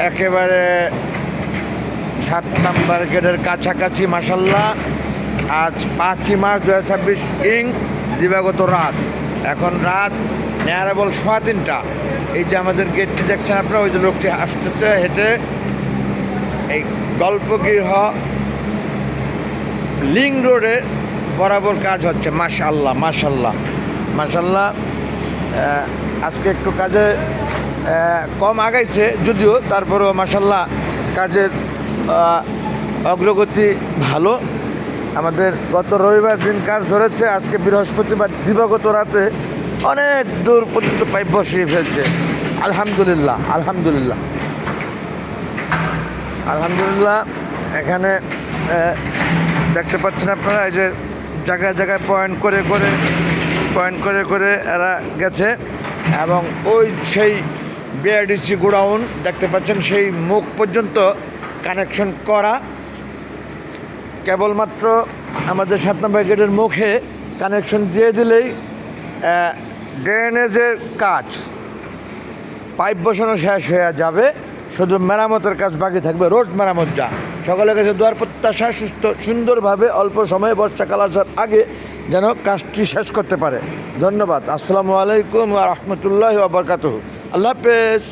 একেবারে 7 নাম্বার গেটের কাছাকাছি মাশাল্লাহ। আজ 5ই মার্চ 2026 ইং দিবাগত রাত। এখন রাত নেয়ারেবল 3:15। এই যে আমাদের গেটটি দেখছেন আপনারা, ওই যে লোকটি আসতেছে হেঁটে, এই গল্পগৃহ লিং রোডে বরাবর কাজ হচ্ছে। মাশাল্লাহ মাশাল্লাহ মাশাল্লাহ। আজকে একটু কাজে কম আগাইছে যদিও, তারপরেও মাশাল্লাহ কাজের অগ্রগতি ভালো। আমাদের গত রবিবার দিন কাজ ধরেছে, আজকে বৃহস্পতিবার দিবাগত রাতে অনেক দূর পর্যন্ত পাইপ বসিয়ে ফেলছে। আলহামদুলিল্লাহ আলহামদুলিল্লাহ আলহামদুলিল্লাহ। এখানে দেখতে পাচ্ছেন আপনারা, এই যে জায়গায় জায়গায় পয়েন্ট করে করে এরা গেছে, এবং ওই সেই বিআরডিসি গোডাউন দেখতে পাচ্ছেন, সেই মুখ পর্যন্ত কানেকশন করা। কেবলমাত্র আমাদের 7 নম্বর গেটের মুখে কানেকশন দিয়ে দিলেই ড্রেনেজের কাজ, পাইপ বসানো শেষ হয়ে যাবে। শুধু মেরামতের কাজ বাকি থাকবে, রোড মেরামত। যা সকলের কাছে দোয়ার প্রত্যাশা, সুন্দরভাবে অল্প সময়ে বর্ষাকাল আসার আগে যেন কাজটি শেষ করতে পারে। ধন্যবাদ। আসসালামু আলাইকুম ওয়া রাহমাতুল্লাহি ওয়া বারাকাতুহু। আল্লাহ হাফেজ।